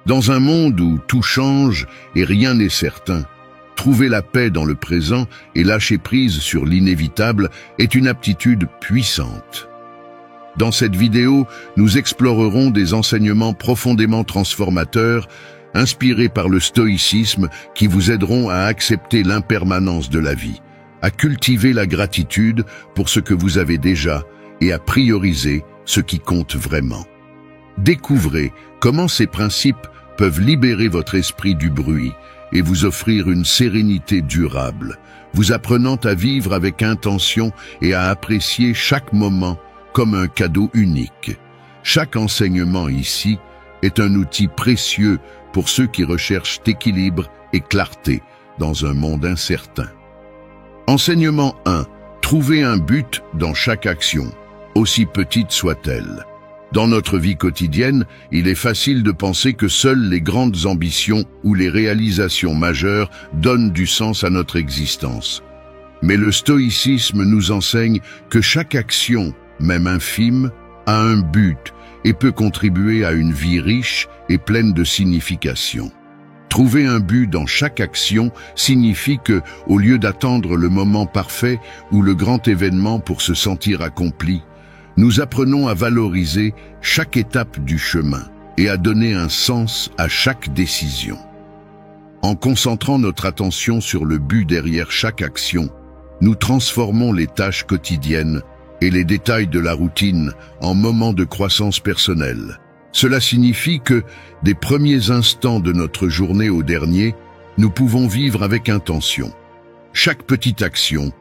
Dans un monde où tout change et rien n'est certain, trouver la paix dans le présent et lâcher prise sur l'inévitable est une aptitude puissante. Dans cette vidéo, nous explorerons des enseignements profondément transformateurs, inspirés par le stoïcisme, qui vous aideront à accepter l'impermanence de la vie, à cultiver la gratitude pour ce que vous avez déjà et à prioriser ce qui compte vraiment. Découvrez comment ces principes peuvent libérer votre esprit du bruit et vous offrir une sérénité durable, vous apprenant à vivre avec intention et à apprécier chaque moment comme un cadeau unique. Chaque enseignement ici est un outil précieux pour ceux qui recherchent équilibre et clarté dans un monde incertain. Enseignement 1. Trouvez un but dans chaque action, aussi petite soit-elle. Dans notre vie quotidienne, il est facile de penser que seules les grandes ambitions ou les réalisations majeures donnent du sens à notre existence. Mais le stoïcisme nous enseigne que chaque action, même infime, a un but et peut contribuer à une vie riche et pleine de signification. Trouver un but dans chaque action signifie que, au lieu d'attendre le moment parfait ou le grand événement pour se sentir accompli, nous apprenons à valoriser chaque étape du chemin et à donner un sens à chaque décision. En concentrant notre attention sur le but derrière chaque action, nous transformons les tâches quotidiennes et les détails de la routine en moments de croissance personnelle. Cela signifie que, des premiers instants de notre journée au dernier, nous pouvons vivre avec intention. Chaque petite action,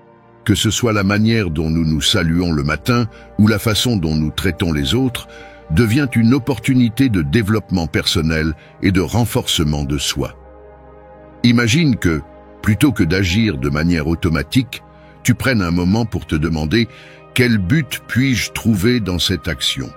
que ce soit la manière dont nous nous saluons le matin ou la façon dont nous traitons les autres, devient une opportunité de développement personnel et de renforcement de soi. Imagine que, plutôt que d'agir de manière automatique, tu prennes un moment pour te demander « Quel but puis-je trouver dans cette action ?»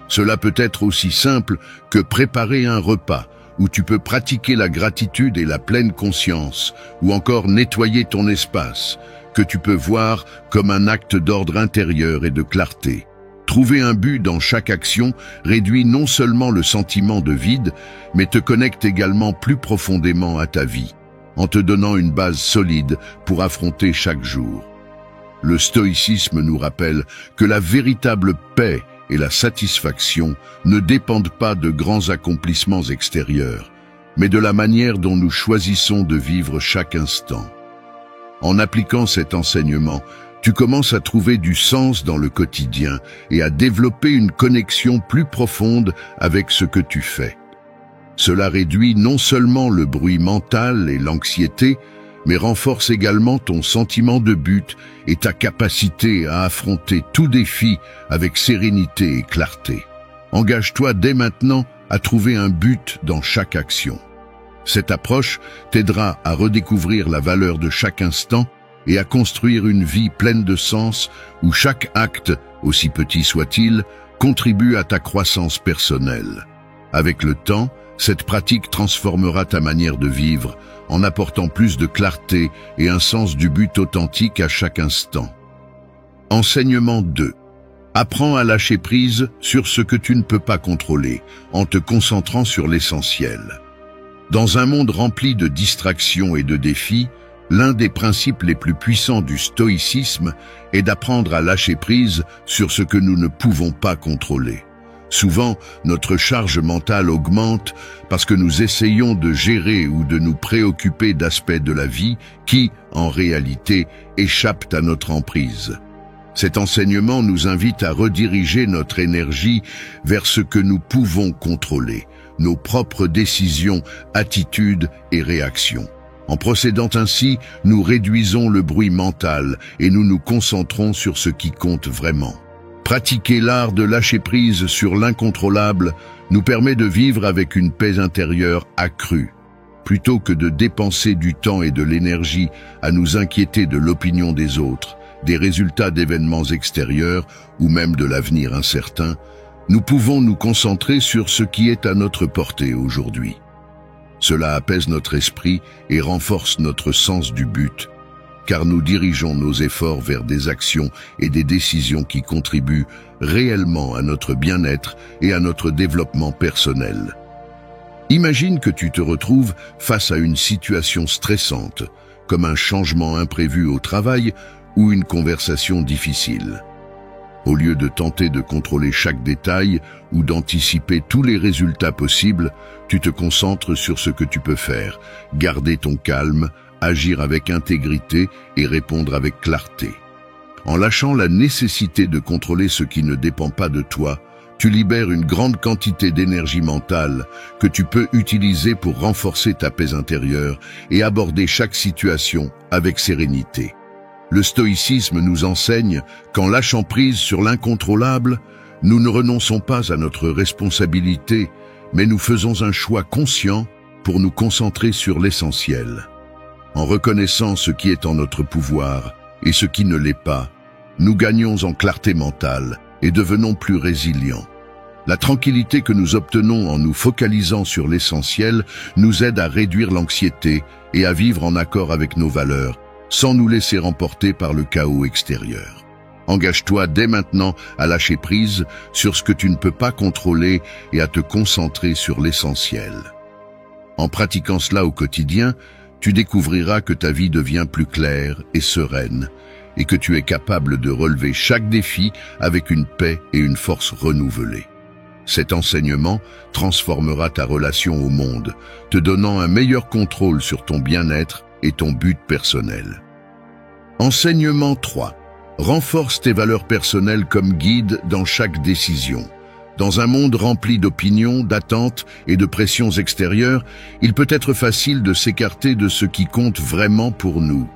Cela peut être aussi simple que préparer un repas, où tu peux pratiquer la gratitude et la pleine conscience, ou encore nettoyer ton espace, que tu peux voir comme un acte d'ordre intérieur et de clarté. Trouver un but dans chaque action réduit non seulement le sentiment de vide, mais te connecte également plus profondément à ta vie, en te donnant une base solide pour affronter chaque jour. Le stoïcisme nous rappelle que la véritable paix et la satisfaction ne dépendent pas de grands accomplissements extérieurs, mais de la manière dont nous choisissons de vivre chaque instant. En appliquant cet enseignement, tu commences à trouver du sens dans le quotidien et à développer une connexion plus profonde avec ce que tu fais. Cela réduit non seulement le bruit mental et l'anxiété, mais renforce également ton sentiment de but et ta capacité à affronter tout défi avec sérénité et clarté. Engage-toi dès maintenant à trouver un but dans chaque action. Cette approche t'aidera à redécouvrir la valeur de chaque instant et à construire une vie pleine de sens où chaque acte, aussi petit soit-il, contribue à ta croissance personnelle. Avec le temps, cette pratique transformera ta manière de vivre en apportant plus de clarté et un sens du but authentique à chaque instant. Enseignement 2. Apprends à lâcher prise sur ce que tu ne peux pas contrôler en te concentrant sur l'essentiel. Dans un monde rempli de distractions et de défis, l'un des principes les plus puissants du stoïcisme est d'apprendre à lâcher prise sur ce que nous ne pouvons pas contrôler. Souvent, notre charge mentale augmente parce que nous essayons de gérer ou de nous préoccuper d'aspects de la vie qui, en réalité, échappent à notre emprise. Cet enseignement nous invite à rediriger notre énergie vers ce que nous pouvons contrôler, nos propres décisions, attitudes et réactions. En procédant ainsi, nous réduisons le bruit mental et nous nous concentrons sur ce qui compte vraiment. Pratiquer l'art de lâcher prise sur l'incontrôlable nous permet de vivre avec une paix intérieure accrue, plutôt que de dépenser du temps et de l'énergie à nous inquiéter de l'opinion des autres, des résultats d'événements extérieurs ou même de l'avenir incertain. Nous pouvons nous concentrer sur ce qui est à notre portée aujourd'hui. Cela apaise notre esprit et renforce notre sens du but, car nous dirigeons nos efforts vers des actions et des décisions qui contribuent réellement à notre bien-être et à notre développement personnel. Imagine que tu te retrouves face à une situation stressante, comme un changement imprévu au travail ou une conversation difficile. Au lieu de tenter de contrôler chaque détail ou d'anticiper tous les résultats possibles, tu te concentres sur ce que tu peux faire, garder ton calme, agir avec intégrité et répondre avec clarté. En lâchant la nécessité de contrôler ce qui ne dépend pas de toi, tu libères une grande quantité d'énergie mentale que tu peux utiliser pour renforcer ta paix intérieure et aborder chaque situation avec sérénité. Le stoïcisme nous enseigne qu'en lâchant prise sur l'incontrôlable, nous ne renonçons pas à notre responsabilité, mais nous faisons un choix conscient pour nous concentrer sur l'essentiel. En reconnaissant ce qui est en notre pouvoir et ce qui ne l'est pas, nous gagnons en clarté mentale et devenons plus résilients. La tranquillité que nous obtenons en nous focalisant sur l'essentiel nous aide à réduire l'anxiété et à vivre en accord avec nos valeurs, sans nous laisser remporter par le chaos extérieur. Engage-toi dès maintenant à lâcher prise sur ce que tu ne peux pas contrôler et à te concentrer sur l'essentiel. En pratiquant cela au quotidien, tu découvriras que ta vie devient plus claire et sereine, et que tu es capable de relever chaque défi avec une paix et une force renouvelées. Cet enseignement transformera ta relation au monde, te donnant un meilleur contrôle sur ton bien-être et ton but personnel. Enseignement 3. Renforce tes valeurs personnelles comme guide dans chaque décision. Dans un monde rempli d'opinions, d'attentes et de pressions extérieures, il peut être facile de s'écarter de ce qui compte vraiment pour nous.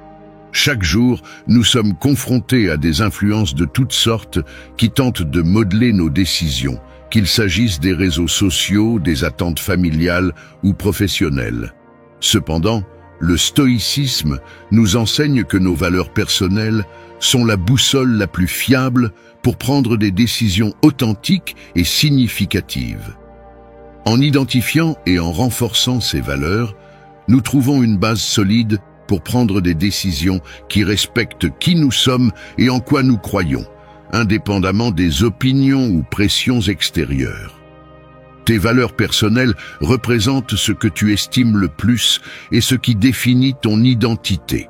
Chaque jour, nous sommes confrontés à des influences de toutes sortes qui tentent de modeler nos décisions, qu'il s'agisse des réseaux sociaux, des attentes familiales ou professionnelles. Cependant, le stoïcisme nous enseigne que nos valeurs personnelles sont la boussole la plus fiable pour prendre des décisions authentiques et significatives. En identifiant et en renforçant ces valeurs, nous trouvons une base solide pour prendre des décisions qui respectent qui nous sommes et en quoi nous croyons, indépendamment des opinions ou pressions extérieures. Tes valeurs personnelles représentent ce que tu estimes le plus et ce qui définit ton identité.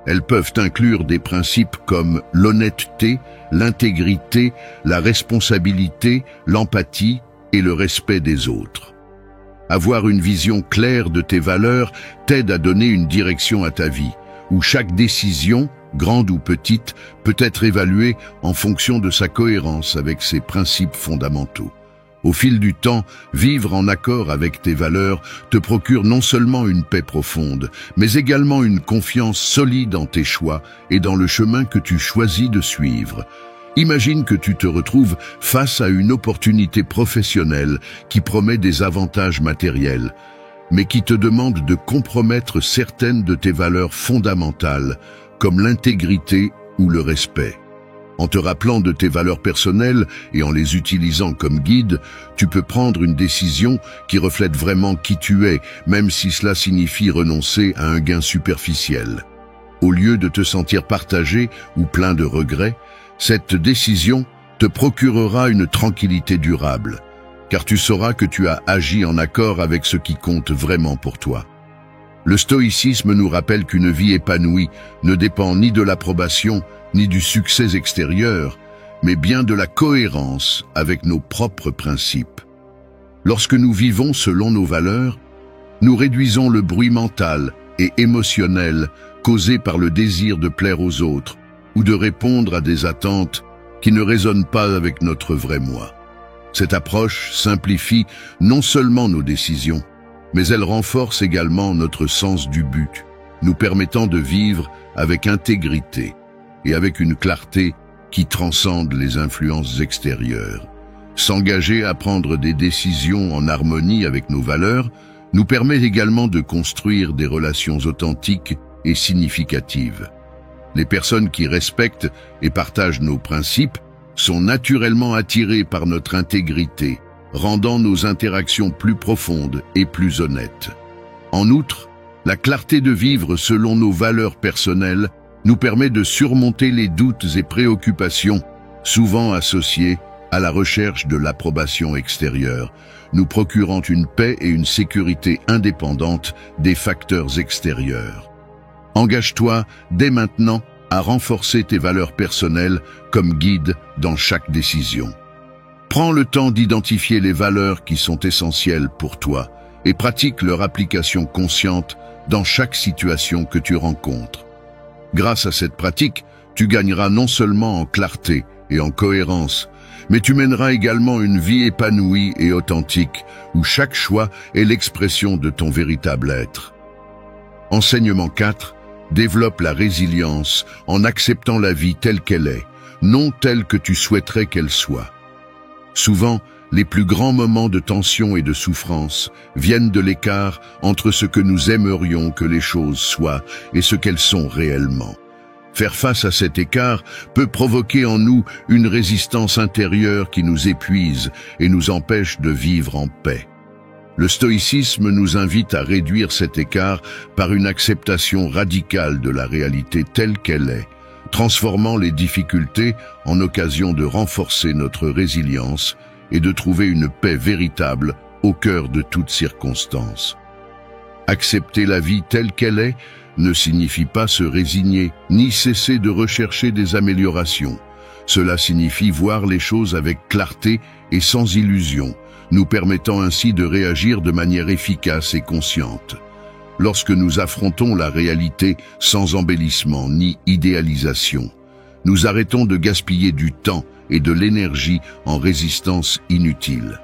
Elles peuvent inclure des principes comme l'honnêteté, l'intégrité, la responsabilité, l'empathie et le respect des autres. Avoir une vision claire de tes valeurs t'aide à donner une direction à ta vie, où chaque décision, grande ou petite, peut être évaluée en fonction de sa cohérence avec ses principes fondamentaux. Au fil du temps, vivre en accord avec tes valeurs te procure non seulement une paix profonde, mais également une confiance solide en tes choix et dans le chemin que tu choisis de suivre. Imagine que tu te retrouves face à une opportunité professionnelle qui promet des avantages matériels, mais qui te demande de compromettre certaines de tes valeurs fondamentales, comme l'intégrité ou le respect. En te rappelant de tes valeurs personnelles et en les utilisant comme guide, tu peux prendre une décision qui reflète vraiment qui tu es, même si cela signifie renoncer à un gain superficiel. Au lieu de te sentir partagé ou plein de regrets, cette décision te procurera une tranquillité durable, car tu sauras que tu as agi en accord avec ce qui compte vraiment pour toi. Le stoïcisme nous rappelle qu'une vie épanouie ne dépend ni de l'approbation, ni du succès extérieur, mais bien de la cohérence avec nos propres principes. Lorsque nous vivons selon nos valeurs, nous réduisons le bruit mental et émotionnel causé par le désir de plaire aux autres ou de répondre à des attentes qui ne résonnent pas avec notre vrai moi. Cette approche simplifie non seulement nos décisions, mais elle renforce également notre sens du but, nous permettant de vivre avec intégrité et avec une clarté qui transcende les influences extérieures. S'engager à prendre des décisions en harmonie avec nos valeurs nous permet également de construire des relations authentiques et significatives. Les personnes qui respectent et partagent nos principes sont naturellement attirées par notre intégrité, rendant nos interactions plus profondes et plus honnêtes. En outre, la clarté de vivre selon nos valeurs personnelles nous permet de surmonter les doutes et préoccupations souvent associés à la recherche de l'approbation extérieure, nous procurant une paix et une sécurité indépendantes des facteurs extérieurs. Engage-toi dès maintenant à renforcer tes valeurs personnelles comme guide dans chaque décision. Prends le temps d'identifier les valeurs qui sont essentielles pour toi et pratique leur application consciente dans chaque situation que tu rencontres. Grâce à cette pratique, tu gagneras non seulement en clarté et en cohérence, mais tu mèneras également une vie épanouie et authentique, où chaque choix est l'expression de ton véritable être. Enseignement 4. Développe la résilience en acceptant la vie telle qu'elle est, non telle que tu souhaiterais qu'elle soit. Souvent, les plus grands moments de tension et de souffrance viennent de l'écart entre ce que nous aimerions que les choses soient et ce qu'elles sont réellement. Faire face à cet écart peut provoquer en nous une résistance intérieure qui nous épuise et nous empêche de vivre en paix. Le stoïcisme nous invite à réduire cet écart par une acceptation radicale de la réalité telle qu'elle est, transformant les difficultés en occasion de renforcer notre résilience et de trouver une paix véritable au cœur de toutes circonstances. Accepter la vie telle qu'elle est ne signifie pas se résigner, ni cesser de rechercher des améliorations. Cela signifie voir les choses avec clarté et sans illusion, nous permettant ainsi de réagir de manière efficace et consciente. Lorsque nous affrontons la réalité sans embellissement ni idéalisation, nous arrêtons de gaspiller du temps et de l'énergie en résistance inutile.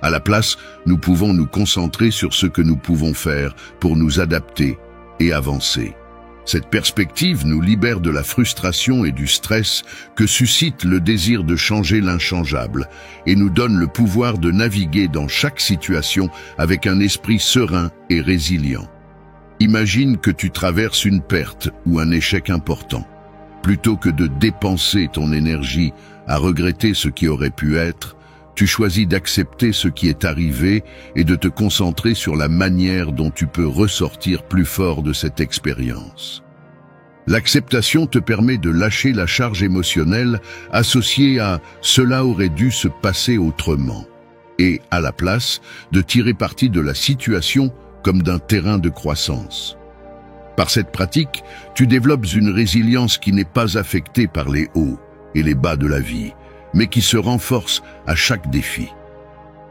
À la place, nous pouvons nous concentrer sur ce que nous pouvons faire pour nous adapter et avancer. Cette perspective nous libère de la frustration et du stress que suscite le désir de changer l'inchangeable et nous donne le pouvoir de naviguer dans chaque situation avec un esprit serein et résilient. Imagine que tu traverses une perte ou un échec important. Plutôt que de dépenser ton énergie à regretter ce qui aurait pu être, tu choisis d'accepter ce qui est arrivé et de te concentrer sur la manière dont tu peux ressortir plus fort de cette expérience. L'acceptation te permet de lâcher la charge émotionnelle associée à « cela aurait dû se passer autrement » et, à la place, de tirer parti de la situation comme d'un terrain de croissance. Par cette pratique, tu développes une résilience qui n'est pas affectée par les hauts et les bas de la vie, mais qui se renforce à chaque défi.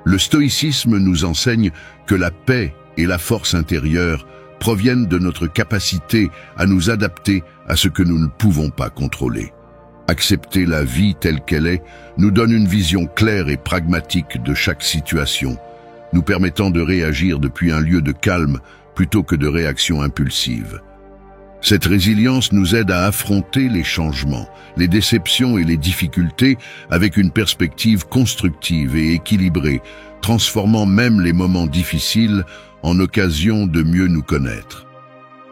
Le stoïcisme nous enseigne que la paix et la force intérieure proviennent de notre capacité à nous adapter à ce que nous ne pouvons pas contrôler. Accepter la vie telle qu'elle est nous donne une vision claire et pragmatique de chaque situation, nous permettant de réagir depuis un lieu de calme plutôt que de réactions impulsives. Cette résilience nous aide à affronter les changements, les déceptions et les difficultés avec une perspective constructive et équilibrée, transformant même les moments difficiles en occasion de mieux nous connaître.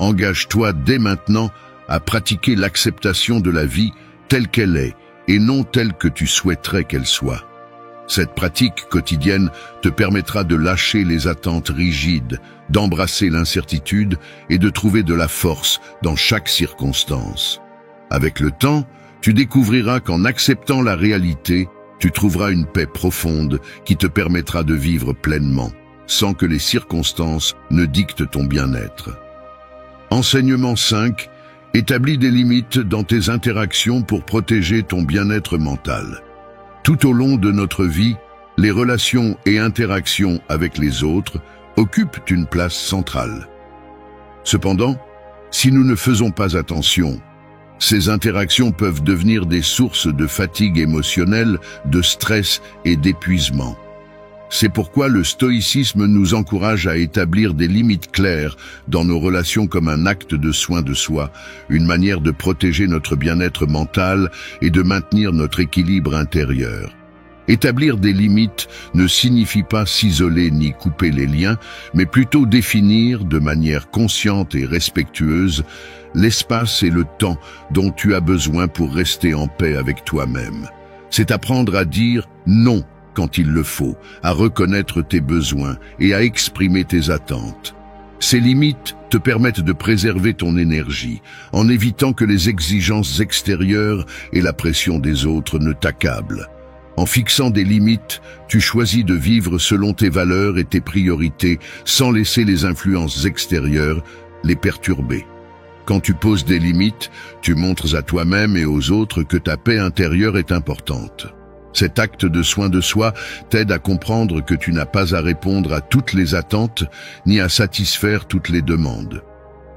Engage-toi dès maintenant à pratiquer l'acceptation de la vie telle qu'elle est et non telle que tu souhaiterais qu'elle soit. Cette pratique quotidienne te permettra de lâcher les attentes rigides, d'embrasser l'incertitude et de trouver de la force dans chaque circonstance. Avec le temps, tu découvriras qu'en acceptant la réalité, tu trouveras une paix profonde qui te permettra de vivre pleinement, sans que les circonstances ne dictent ton bien-être. Enseignement 5. Établis des limites dans tes interactions pour protéger ton bien-être mental. Tout au long de notre vie, les relations et interactions avec les autres occupent une place centrale. Cependant, si nous ne faisons pas attention, ces interactions peuvent devenir des sources de fatigue émotionnelle, de stress et d'épuisement. C'est pourquoi le stoïcisme nous encourage à établir des limites claires dans nos relations comme un acte de soin de soi, une manière de protéger notre bien-être mental et de maintenir notre équilibre intérieur. Établir des limites ne signifie pas s'isoler ni couper les liens, mais plutôt définir de manière consciente et respectueuse l'espace et le temps dont tu as besoin pour rester en paix avec toi-même. C'est apprendre à dire non quand il le faut, à reconnaître tes besoins et à exprimer tes attentes. Ces limites te permettent de préserver ton énergie, en évitant que les exigences extérieures et la pression des autres ne t'accablent. En fixant des limites, tu choisis de vivre selon tes valeurs et tes priorités sans laisser les influences extérieures les perturber. Quand tu poses des limites, tu montres à toi-même et aux autres que ta paix intérieure est importante. Cet acte de soin de soi t'aide à comprendre que tu n'as pas à répondre à toutes les attentes ni à satisfaire toutes les demandes,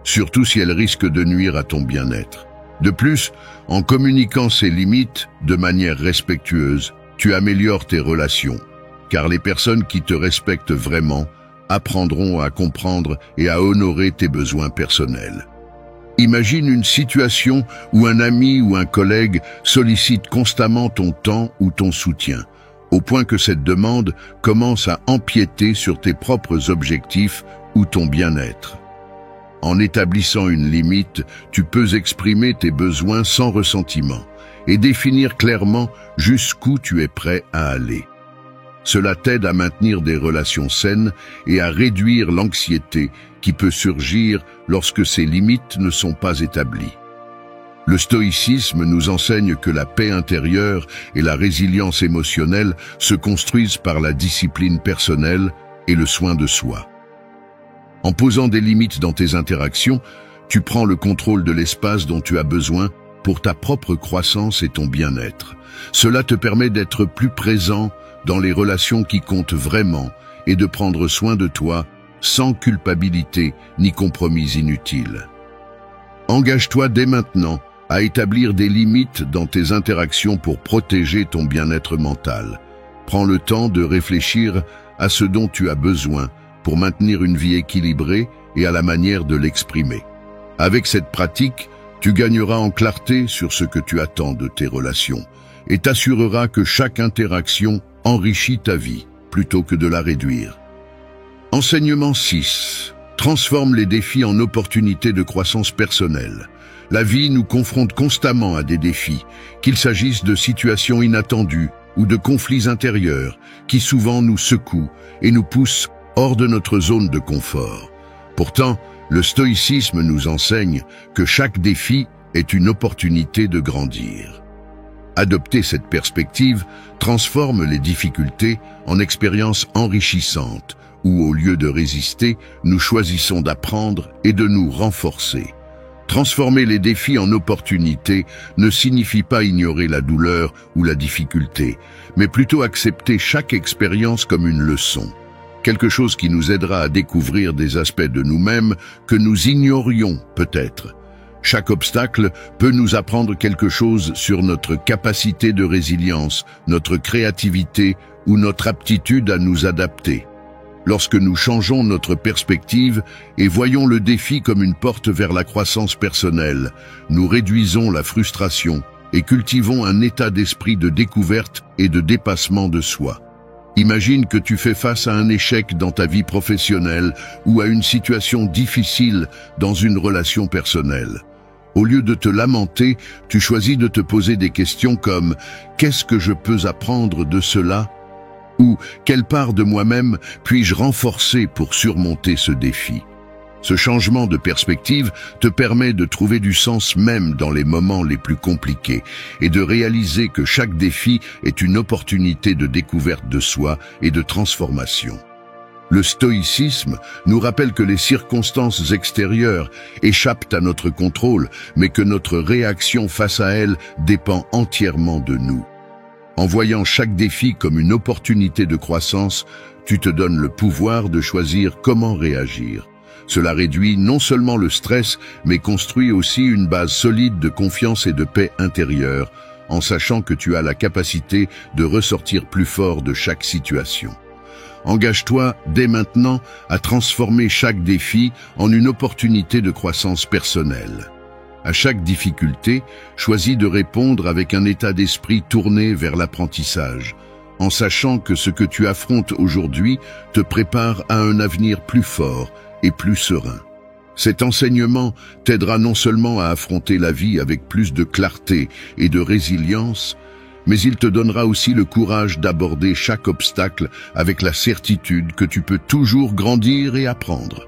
surtout si elles risquent de nuire à ton bien-être. De plus, en communiquant ces limites de manière respectueuse, tu améliores tes relations, car les personnes qui te respectent vraiment apprendront à comprendre et à honorer tes besoins personnels. Imagine une situation où un ami ou un collègue sollicite constamment ton temps ou ton soutien, au point que cette demande commence à empiéter sur tes propres objectifs ou ton bien-être. En établissant une limite, tu peux exprimer tes besoins sans ressentiment et définir clairement jusqu'où tu es prêt à aller. Cela t'aide à maintenir des relations saines et à réduire l'anxiété qui peut surgir lorsque ces limites ne sont pas établies. Le stoïcisme nous enseigne que la paix intérieure et la résilience émotionnelle se construisent par la discipline personnelle et le soin de soi. En posant des limites dans tes interactions, tu prends le contrôle de l'espace dont tu as besoin pour ta propre croissance et ton bien-être. Cela te permet d'être plus présent dans les relations qui comptent vraiment et de prendre soin de toi sans culpabilité ni compromis inutiles. Engage-toi dès maintenant à établir des limites dans tes interactions pour protéger ton bien-être mental. Prends le temps de réfléchir à ce dont tu as besoin pour maintenir une vie équilibrée et à la manière de l'exprimer. Avec cette pratique, tu gagneras en clarté sur ce que tu attends de tes relations et t'assureras que chaque interaction enrichit ta vie plutôt que de la réduire. Enseignement 6. Transforme les défis en opportunités de croissance personnelle. La vie nous confronte constamment à des défis, qu'il s'agisse de situations inattendues ou de conflits intérieurs qui souvent nous secouent et nous poussent hors de notre zone de confort. Pourtant, le stoïcisme nous enseigne que chaque défi est une opportunité de grandir. Adopter cette perspective transforme les difficultés en expériences enrichissantes, où au lieu de résister, nous choisissons d'apprendre et de nous renforcer. Transformer les défis en opportunités ne signifie pas ignorer la douleur ou la difficulté, mais plutôt accepter chaque expérience comme une leçon. Quelque chose qui nous aidera à découvrir des aspects de nous-mêmes que nous ignorions peut-être. Chaque obstacle peut nous apprendre quelque chose sur notre capacité de résilience, notre créativité ou notre aptitude à nous adapter. Lorsque nous changeons notre perspective et voyons le défi comme une porte vers la croissance personnelle, nous réduisons la frustration et cultivons un état d'esprit de découverte et de dépassement de soi. Imagine que tu fais face à un échec dans ta vie professionnelle ou à une situation difficile dans une relation personnelle. Au lieu de te lamenter, tu choisis de te poser des questions comme « Qu'est-ce que je peux apprendre de cela ?» ou « Quelle part de moi-même puis-je renforcer pour surmonter ce défi ?» Ce changement de perspective te permet de trouver du sens même dans les moments les plus compliqués et de réaliser que chaque défi est une opportunité de découverte de soi et de transformation. Le stoïcisme nous rappelle que les circonstances extérieures échappent à notre contrôle, mais que notre réaction face à elles dépend entièrement de nous. En voyant chaque défi comme une opportunité de croissance, tu te donnes le pouvoir de choisir comment réagir. Cela réduit non seulement le stress, mais construit aussi une base solide de confiance et de paix intérieure, en sachant que tu as la capacité de ressortir plus fort de chaque situation. Engage-toi dès maintenant à transformer chaque défi en une opportunité de croissance personnelle. À chaque difficulté, choisis de répondre avec un état d'esprit tourné vers l'apprentissage, en sachant que ce que tu affrontes aujourd'hui te prépare à un avenir plus fort et plus serein. Cet enseignement t'aidera non seulement à affronter la vie avec plus de clarté et de résilience, mais il te donnera aussi le courage d'aborder chaque obstacle avec la certitude que tu peux toujours grandir et apprendre.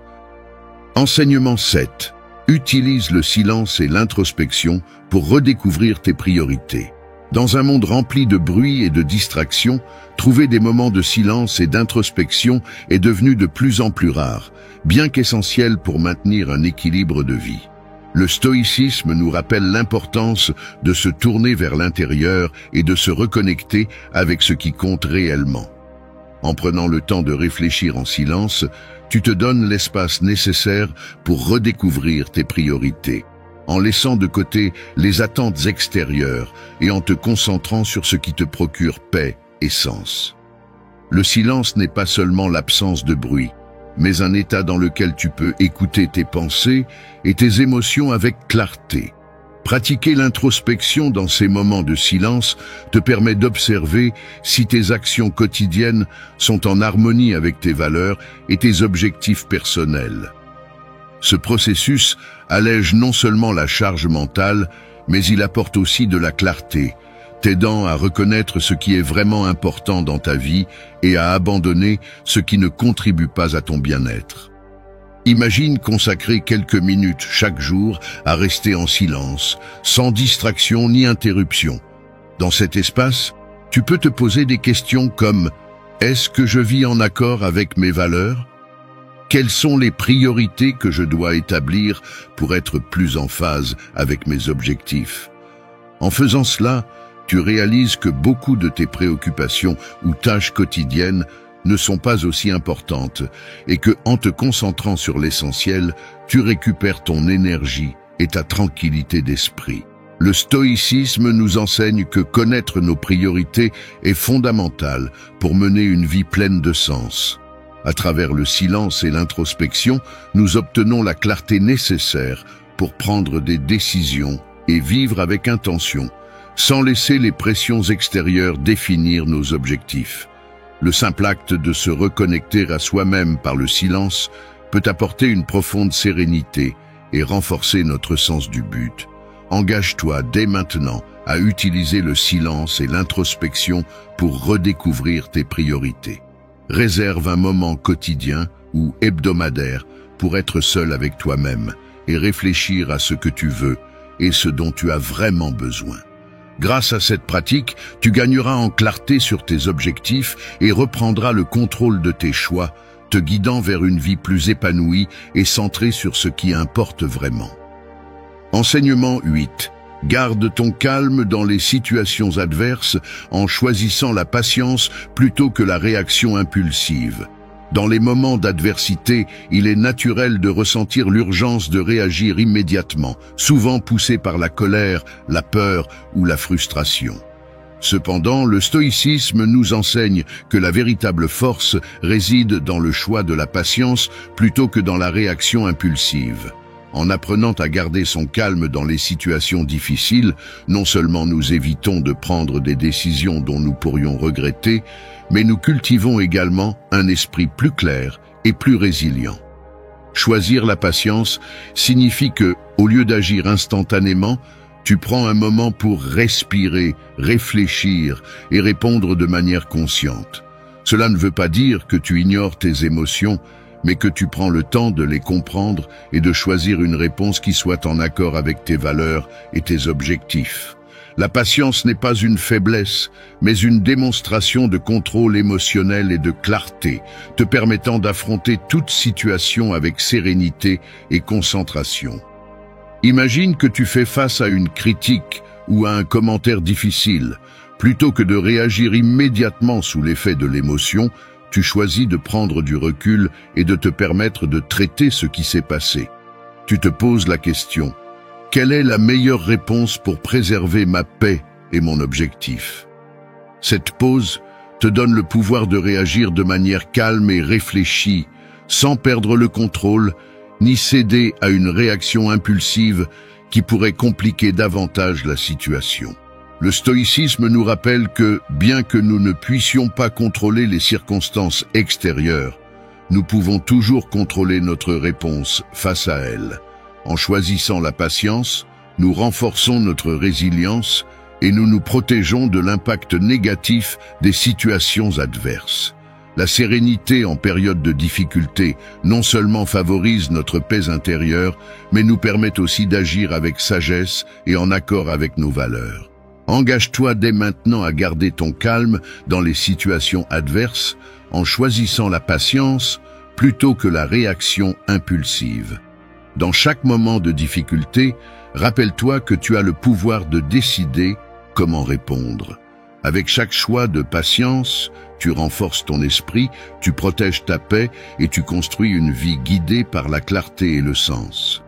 Enseignement 7. Utilise le silence et l'introspection pour redécouvrir tes priorités. Dans un monde rempli de bruit et de distractions, trouver des moments de silence et d'introspection est devenu de plus en plus rare, bien qu'essentiel pour maintenir un équilibre de vie. Le stoïcisme nous rappelle l'importance de se tourner vers l'intérieur et de se reconnecter avec ce qui compte réellement. En prenant le temps de réfléchir en silence, tu te donnes l'espace nécessaire pour redécouvrir tes priorités, en laissant de côté les attentes extérieures et en te concentrant sur ce qui te procure paix et sens. Le silence n'est pas seulement l'absence de bruit, mais un état dans lequel tu peux écouter tes pensées et tes émotions avec clarté. Pratiquer l'introspection dans ces moments de silence te permet d'observer si tes actions quotidiennes sont en harmonie avec tes valeurs et tes objectifs personnels. Ce processus allège non seulement la charge mentale, mais il apporte aussi de la clarté, t'aidant à reconnaître ce qui est vraiment important dans ta vie et à abandonner ce qui ne contribue pas à ton bien-être. Imagine consacrer quelques minutes chaque jour à rester en silence, sans distraction ni interruption. Dans cet espace, tu peux te poser des questions comme « Est-ce que je vis en accord avec mes valeurs ? Quelles sont les priorités que je dois établir pour être plus en phase avec mes objectifs ?» En faisant cela, tu réalises que beaucoup de tes préoccupations ou tâches quotidiennes ne sont pas aussi importantes et que, en te concentrant sur l'essentiel, tu récupères ton énergie et ta tranquillité d'esprit. Le stoïcisme nous enseigne que connaître nos priorités est fondamental pour mener une vie pleine de sens. À travers le silence et l'introspection, nous obtenons la clarté nécessaire pour prendre des décisions et vivre avec intention, sans laisser les pressions extérieures définir nos objectifs. Le simple acte de se reconnecter à soi-même par le silence peut apporter une profonde sérénité et renforcer notre sens du but. Engage-toi dès maintenant à utiliser le silence et l'introspection pour redécouvrir tes priorités. Réserve un moment quotidien ou hebdomadaire pour être seul avec toi-même et réfléchir à ce que tu veux et ce dont tu as vraiment besoin. Grâce à cette pratique, tu gagneras en clarté sur tes objectifs et reprendras le contrôle de tes choix, te guidant vers une vie plus épanouie et centrée sur ce qui importe vraiment. Enseignement 8. Garde ton calme dans les situations adverses en choisissant la patience plutôt que la réaction impulsive. Dans les moments d'adversité, il est naturel de ressentir l'urgence de réagir immédiatement, souvent poussé par la colère, la peur ou la frustration. Cependant, le stoïcisme nous enseigne que la véritable force réside dans le choix de la patience plutôt que dans la réaction impulsive. En apprenant à garder son calme dans les situations difficiles, non seulement nous évitons de prendre des décisions dont nous pourrions regretter, mais nous cultivons également un esprit plus clair et plus résilient. Choisir la patience signifie que, au lieu d'agir instantanément, tu prends un moment pour respirer, réfléchir et répondre de manière consciente. Cela ne veut pas dire que tu ignores tes émotions, mais que tu prends le temps de les comprendre et de choisir une réponse qui soit en accord avec tes valeurs et tes objectifs. La patience n'est pas une faiblesse, mais une démonstration de contrôle émotionnel et de clarté, te permettant d'affronter toute situation avec sérénité et concentration. Imagine que tu fais face à une critique ou à un commentaire difficile. Plutôt que de réagir immédiatement sous l'effet de l'émotion, tu choisis de prendre du recul et de te permettre de traiter ce qui s'est passé. Tu te poses la question: quelle est la meilleure réponse pour préserver ma paix et mon objectif? Cette pause te donne le pouvoir de réagir de manière calme et réfléchie, sans perdre le contrôle, ni céder à une réaction impulsive qui pourrait compliquer davantage la situation. Le stoïcisme nous rappelle que, bien que nous ne puissions pas contrôler les circonstances extérieures, nous pouvons toujours contrôler notre réponse face à elles. En choisissant la patience, nous renforçons notre résilience et nous nous protégeons de l'impact négatif des situations adverses. La sérénité en période de difficulté non seulement favorise notre paix intérieure, mais nous permet aussi d'agir avec sagesse et en accord avec nos valeurs. Engage-toi dès maintenant à garder ton calme dans les situations adverses en choisissant la patience plutôt que la réaction impulsive. Dans chaque moment de difficulté, rappelle-toi que tu as le pouvoir de décider comment répondre. Avec chaque choix de patience, tu renforces ton esprit, tu protèges ta paix et tu construis une vie guidée par la clarté et le sens.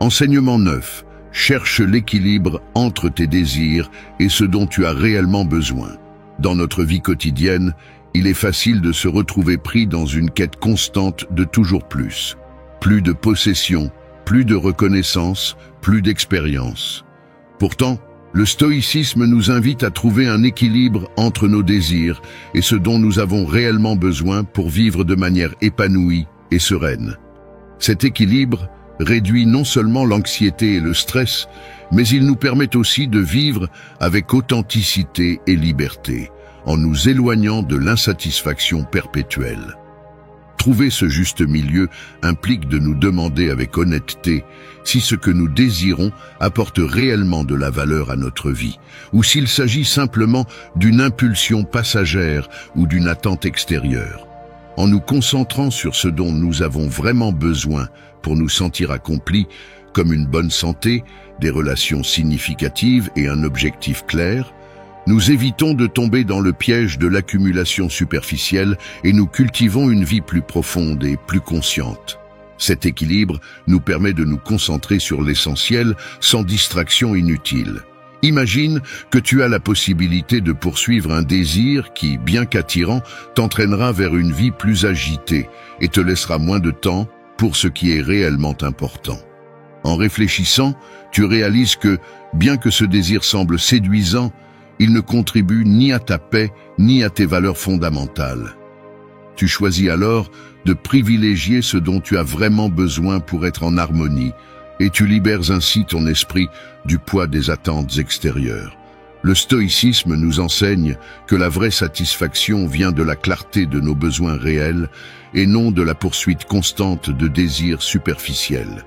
Enseignement 9. Cherche l'équilibre entre tes désirs et ce dont tu as réellement besoin. Dans notre vie quotidienne, il est facile de se retrouver pris dans une quête constante de toujours plus. Plus de possession, plus de reconnaissance, plus d'expérience. Pourtant, le stoïcisme nous invite à trouver un équilibre entre nos désirs et ce dont nous avons réellement besoin pour vivre de manière épanouie et sereine. Cet équilibre réduit non seulement l'anxiété et le stress, mais il nous permet aussi de vivre avec authenticité et liberté, en nous éloignant de l'insatisfaction perpétuelle. Trouver ce juste milieu implique de nous demander avec honnêteté si ce que nous désirons apporte réellement de la valeur à notre vie, ou s'il s'agit simplement d'une impulsion passagère ou d'une attente extérieure. En nous concentrant sur ce dont nous avons vraiment besoin pour nous sentir accomplis, comme une bonne santé, des relations significatives et un objectif clair, nous évitons de tomber dans le piège de l'accumulation superficielle et nous cultivons une vie plus profonde et plus consciente. Cet équilibre nous permet de nous concentrer sur l'essentiel sans distraction inutile. Imagine que tu as la possibilité de poursuivre un désir qui, bien qu'attirant, t'entraînera vers une vie plus agitée et te laissera moins de temps pour ce qui est réellement important. En réfléchissant, tu réalises que, bien que ce désir semble séduisant, il ne contribue ni à ta paix, ni à tes valeurs fondamentales. Tu choisis alors de privilégier ce dont tu as vraiment besoin pour être en harmonie, et tu libères ainsi ton esprit du poids des attentes extérieures. Le stoïcisme nous enseigne que la vraie satisfaction vient de la clarté de nos besoins réels et non de la poursuite constante de désirs superficiels.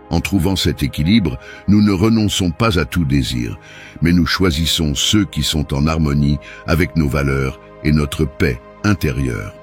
En trouvant cet équilibre, nous ne renonçons pas à tout désir, mais nous choisissons ceux qui sont en harmonie avec nos valeurs et notre paix intérieure.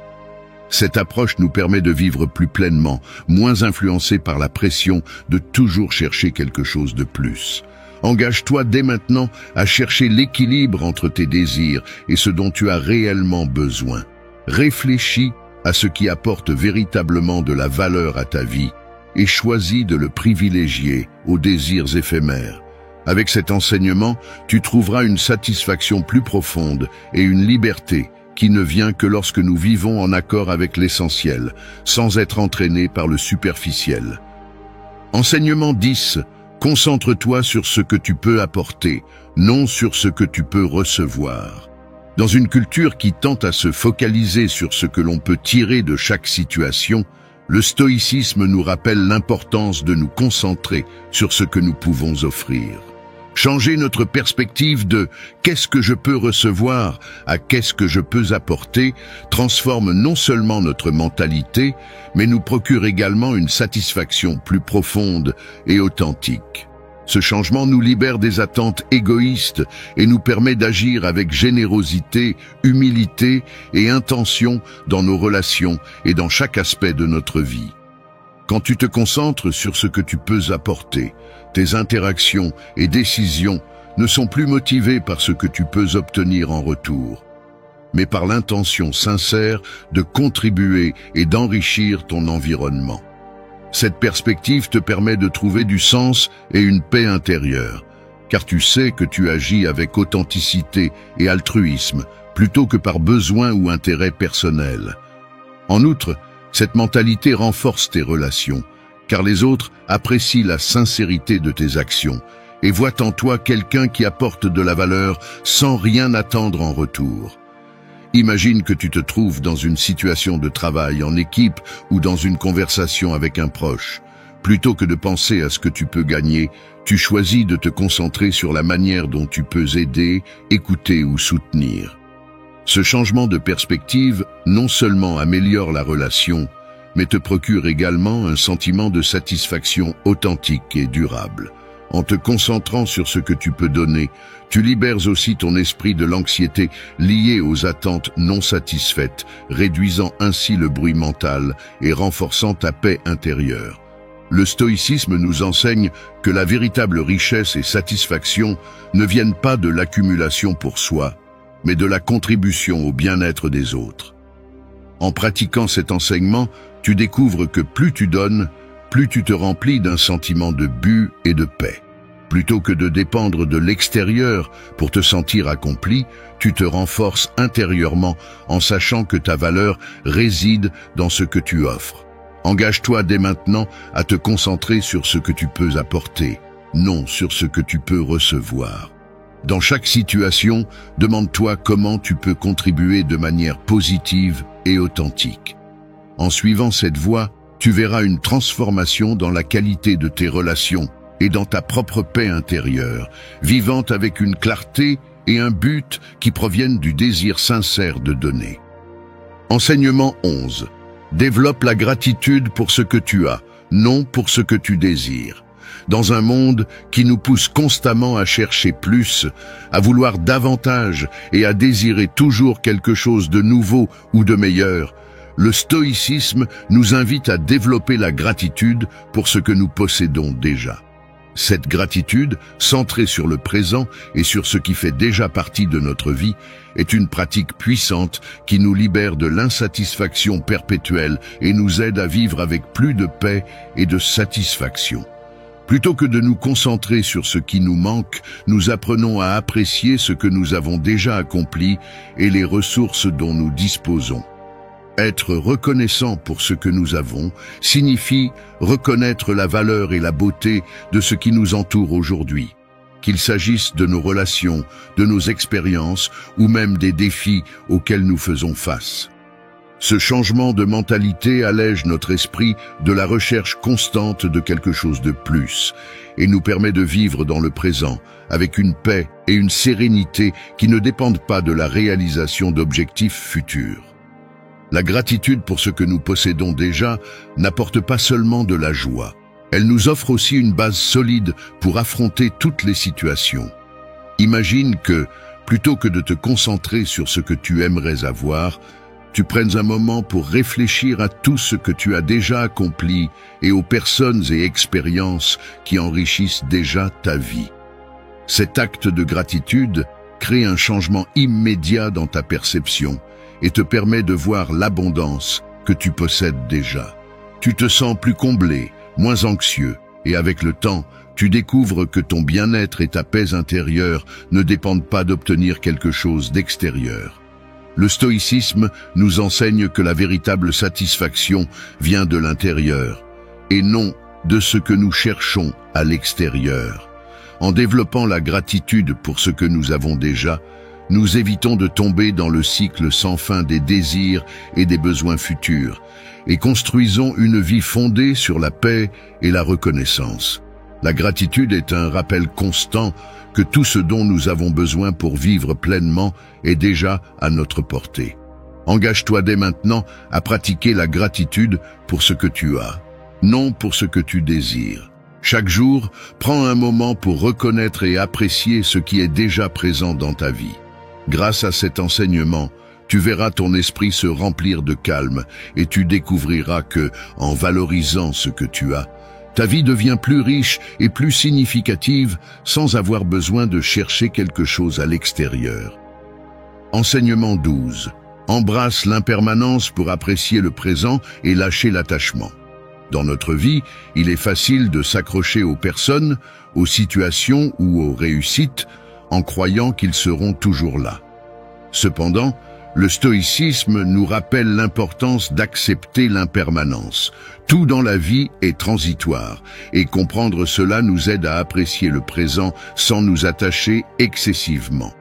Cette approche nous permet de vivre plus pleinement, moins influencés par la pression de toujours chercher quelque chose de plus. Engage-toi dès maintenant à chercher l'équilibre entre tes désirs et ce dont tu as réellement besoin. Réfléchis à ce qui apporte véritablement de la valeur à ta vie et choisis de le privilégier aux désirs éphémères. Avec cet enseignement, tu trouveras une satisfaction plus profonde et une liberté qui ne vient que lorsque nous vivons en accord avec l'essentiel, sans être entraînés par le superficiel. Enseignement 10. Concentre-toi sur ce que tu peux apporter, non sur ce que tu peux recevoir. Dans une culture qui tente à se focaliser sur ce que l'on peut tirer de chaque situation, le stoïcisme nous rappelle l'importance de nous concentrer sur ce que nous pouvons offrir. Changer notre perspective de « qu'est-ce que je peux recevoir » à « qu'est-ce que je peux apporter » transforme non seulement notre mentalité, mais nous procure également une satisfaction plus profonde et authentique. Ce changement nous libère des attentes égoïstes et nous permet d'agir avec générosité, humilité et intention dans nos relations et dans chaque aspect de notre vie. Quand tu te concentres sur ce que tu peux apporter, tes interactions et décisions ne sont plus motivées par ce que tu peux obtenir en retour, mais par l'intention sincère de contribuer et d'enrichir ton environnement. Cette perspective te permet de trouver du sens et une paix intérieure, car tu sais que tu agis avec authenticité et altruisme, plutôt que par besoin ou intérêt personnel. En outre, cette mentalité renforce tes relations, car les autres apprécient la sincérité de tes actions et voient en toi quelqu'un qui apporte de la valeur sans rien attendre en retour. Imagine que tu te trouves dans une situation de travail en équipe ou dans une conversation avec un proche. Plutôt que de penser à ce que tu peux gagner, tu choisis de te concentrer sur la manière dont tu peux aider, écouter ou soutenir. Ce changement de perspective non seulement améliore la relation, mais te procure également un sentiment de satisfaction authentique et durable. En te concentrant sur ce que tu peux donner, tu libères aussi ton esprit de l'anxiété liée aux attentes non satisfaites, réduisant ainsi le bruit mental et renforçant ta paix intérieure. Le stoïcisme nous enseigne que la véritable richesse et satisfaction ne viennent pas de l'accumulation pour soi, mais de la contribution au bien-être des autres. En pratiquant cet enseignement, tu découvres que plus tu donnes, plus tu te remplis d'un sentiment de but et de paix. Plutôt que de dépendre de l'extérieur pour te sentir accompli, tu te renforces intérieurement en sachant que ta valeur réside dans ce que tu offres. Engage-toi dès maintenant à te concentrer sur ce que tu peux apporter, non sur ce que tu peux recevoir. Dans chaque situation, demande-toi comment tu peux contribuer de manière positive et authentique. En suivant cette voie, tu verras une transformation dans la qualité de tes relations et dans ta propre paix intérieure, vivant avec une clarté et un but qui proviennent du désir sincère de donner. Enseignement 11. Développe la gratitude pour ce que tu as, non pour ce que tu désires. Dans un monde qui nous pousse constamment à chercher plus, à vouloir davantage et à désirer toujours quelque chose de nouveau ou de meilleur, le stoïcisme nous invite à développer la gratitude pour ce que nous possédons déjà. Cette gratitude, centrée sur le présent et sur ce qui fait déjà partie de notre vie, est une pratique puissante qui nous libère de l'insatisfaction perpétuelle et nous aide à vivre avec plus de paix et de satisfaction. Plutôt que de nous concentrer sur ce qui nous manque, nous apprenons à apprécier ce que nous avons déjà accompli et les ressources dont nous disposons. Être reconnaissant pour ce que nous avons signifie reconnaître la valeur et la beauté de ce qui nous entoure aujourd'hui. Qu'il s'agisse de nos relations, de nos expériences ou même des défis auxquels nous faisons face. Ce changement de mentalité allège notre esprit de la recherche constante de quelque chose de plus et nous permet de vivre dans le présent avec une paix et une sérénité qui ne dépendent pas de la réalisation d'objectifs futurs. La gratitude pour ce que nous possédons déjà n'apporte pas seulement de la joie. Elle nous offre aussi une base solide pour affronter toutes les situations. Imagine que, plutôt que de te concentrer sur ce que tu aimerais avoir, tu prennes un moment pour réfléchir à tout ce que tu as déjà accompli et aux personnes et expériences qui enrichissent déjà ta vie. Cet acte de gratitude crée un changement immédiat dans ta perception et te permet de voir l'abondance que tu possèdes déjà. Tu te sens plus comblé, moins anxieux, et avec le temps, tu découvres que ton bien-être et ta paix intérieure ne dépendent pas d'obtenir quelque chose d'extérieur. Le stoïcisme nous enseigne que la véritable satisfaction vient de l'intérieur, et non de ce que nous cherchons à l'extérieur. En développant la gratitude pour ce que nous avons déjà, nous évitons de tomber dans le cycle sans fin des désirs et des besoins futurs, et construisons une vie fondée sur la paix et la reconnaissance. La gratitude est un rappel constant que tout ce dont nous avons besoin pour vivre pleinement est déjà à notre portée. Engage-toi dès maintenant à pratiquer la gratitude pour ce que tu as, non pour ce que tu désires. Chaque jour, prends un moment pour reconnaître et apprécier ce qui est déjà présent dans ta vie. Grâce à cet enseignement, tu verras ton esprit se remplir de calme et tu découvriras que, en valorisant ce que tu as, ta vie devient plus riche et plus significative sans avoir besoin de chercher quelque chose à l'extérieur. Enseignement 12. Embrasse l'impermanence pour apprécier le présent et lâcher l'attachement. Dans notre vie, il est facile de s'accrocher aux personnes, aux situations ou aux réussites en croyant qu'ils seront toujours là. Cependant, le stoïcisme nous rappelle l'importance d'accepter l'impermanence. Tout dans la vie est transitoire, et comprendre cela nous aide à apprécier le présent sans nous attacher excessivement.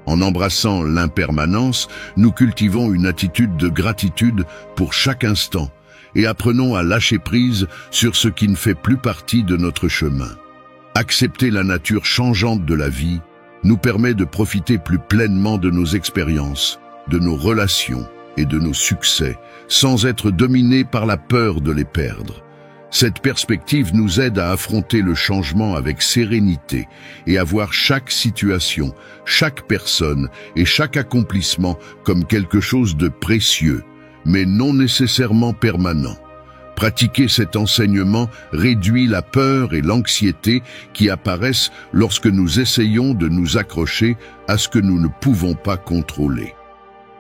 En embrassant l'impermanence, nous cultivons une attitude de gratitude pour chaque instant, et apprenons à lâcher prise sur ce qui ne fait plus partie de notre chemin. Accepter la nature changeante de la vie nous permet de profiter plus pleinement de nos expériences, de nos relations et de nos succès, sans être dominés par la peur de les perdre. Cette perspective nous aide à affronter le changement avec sérénité et à voir chaque situation, chaque personne et chaque accomplissement comme quelque chose de précieux, mais non nécessairement permanent. Pratiquer cet enseignement réduit la peur et l'anxiété qui apparaissent lorsque nous essayons de nous accrocher à ce que nous ne pouvons pas contrôler.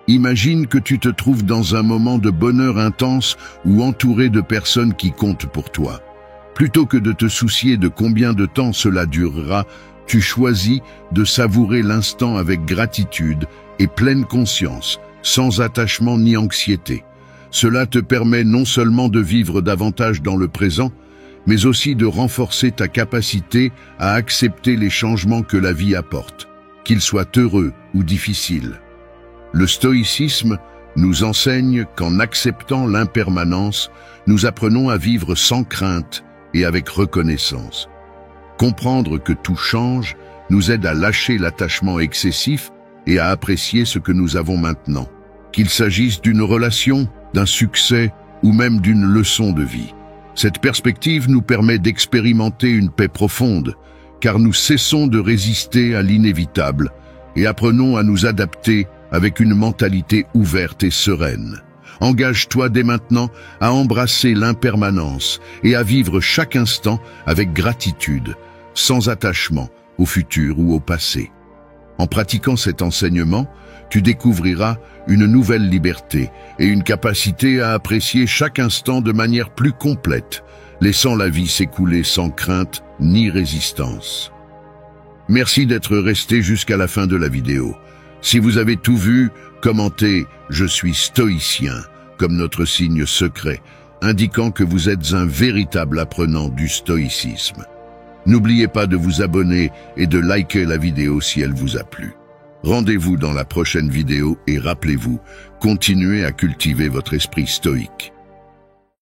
Imagine que tu te trouves dans un moment de bonheur intense ou entouré de personnes qui comptent pour toi. Plutôt que de te soucier de combien de temps cela durera, tu choisis de savourer l'instant avec gratitude et pleine conscience, sans attachement ni anxiété. Cela te permet non seulement de vivre davantage dans le présent, mais aussi de renforcer ta capacité à accepter les changements que la vie apporte, qu'ils soient heureux ou difficiles. Le stoïcisme nous enseigne qu'en acceptant l'impermanence, nous apprenons à vivre sans crainte et avec reconnaissance. Comprendre que tout change nous aide à lâcher l'attachement excessif et à apprécier ce que nous avons maintenant, qu'il s'agisse d'une relation, d'un succès ou même d'une leçon de vie. Cette perspective nous permet d'expérimenter une paix profonde, car nous cessons de résister à l'inévitable et apprenons à nous adapter avec une mentalité ouverte et sereine. Engage-toi dès maintenant à embrasser l'impermanence et à vivre chaque instant avec gratitude, sans attachement au futur ou au passé. En pratiquant cet enseignement, tu découvriras une nouvelle liberté et une capacité à apprécier chaque instant de manière plus complète, laissant la vie s'écouler sans crainte ni résistance. Merci d'être resté jusqu'à la fin de la vidéo. Si vous avez tout vu, commentez « Je suis stoïcien » comme notre signe secret, indiquant que vous êtes un véritable apprenant du stoïcisme. N'oubliez pas de vous abonner et de liker la vidéo si elle vous a plu. Rendez-vous dans la prochaine vidéo et rappelez-vous, continuez à cultiver votre esprit stoïque.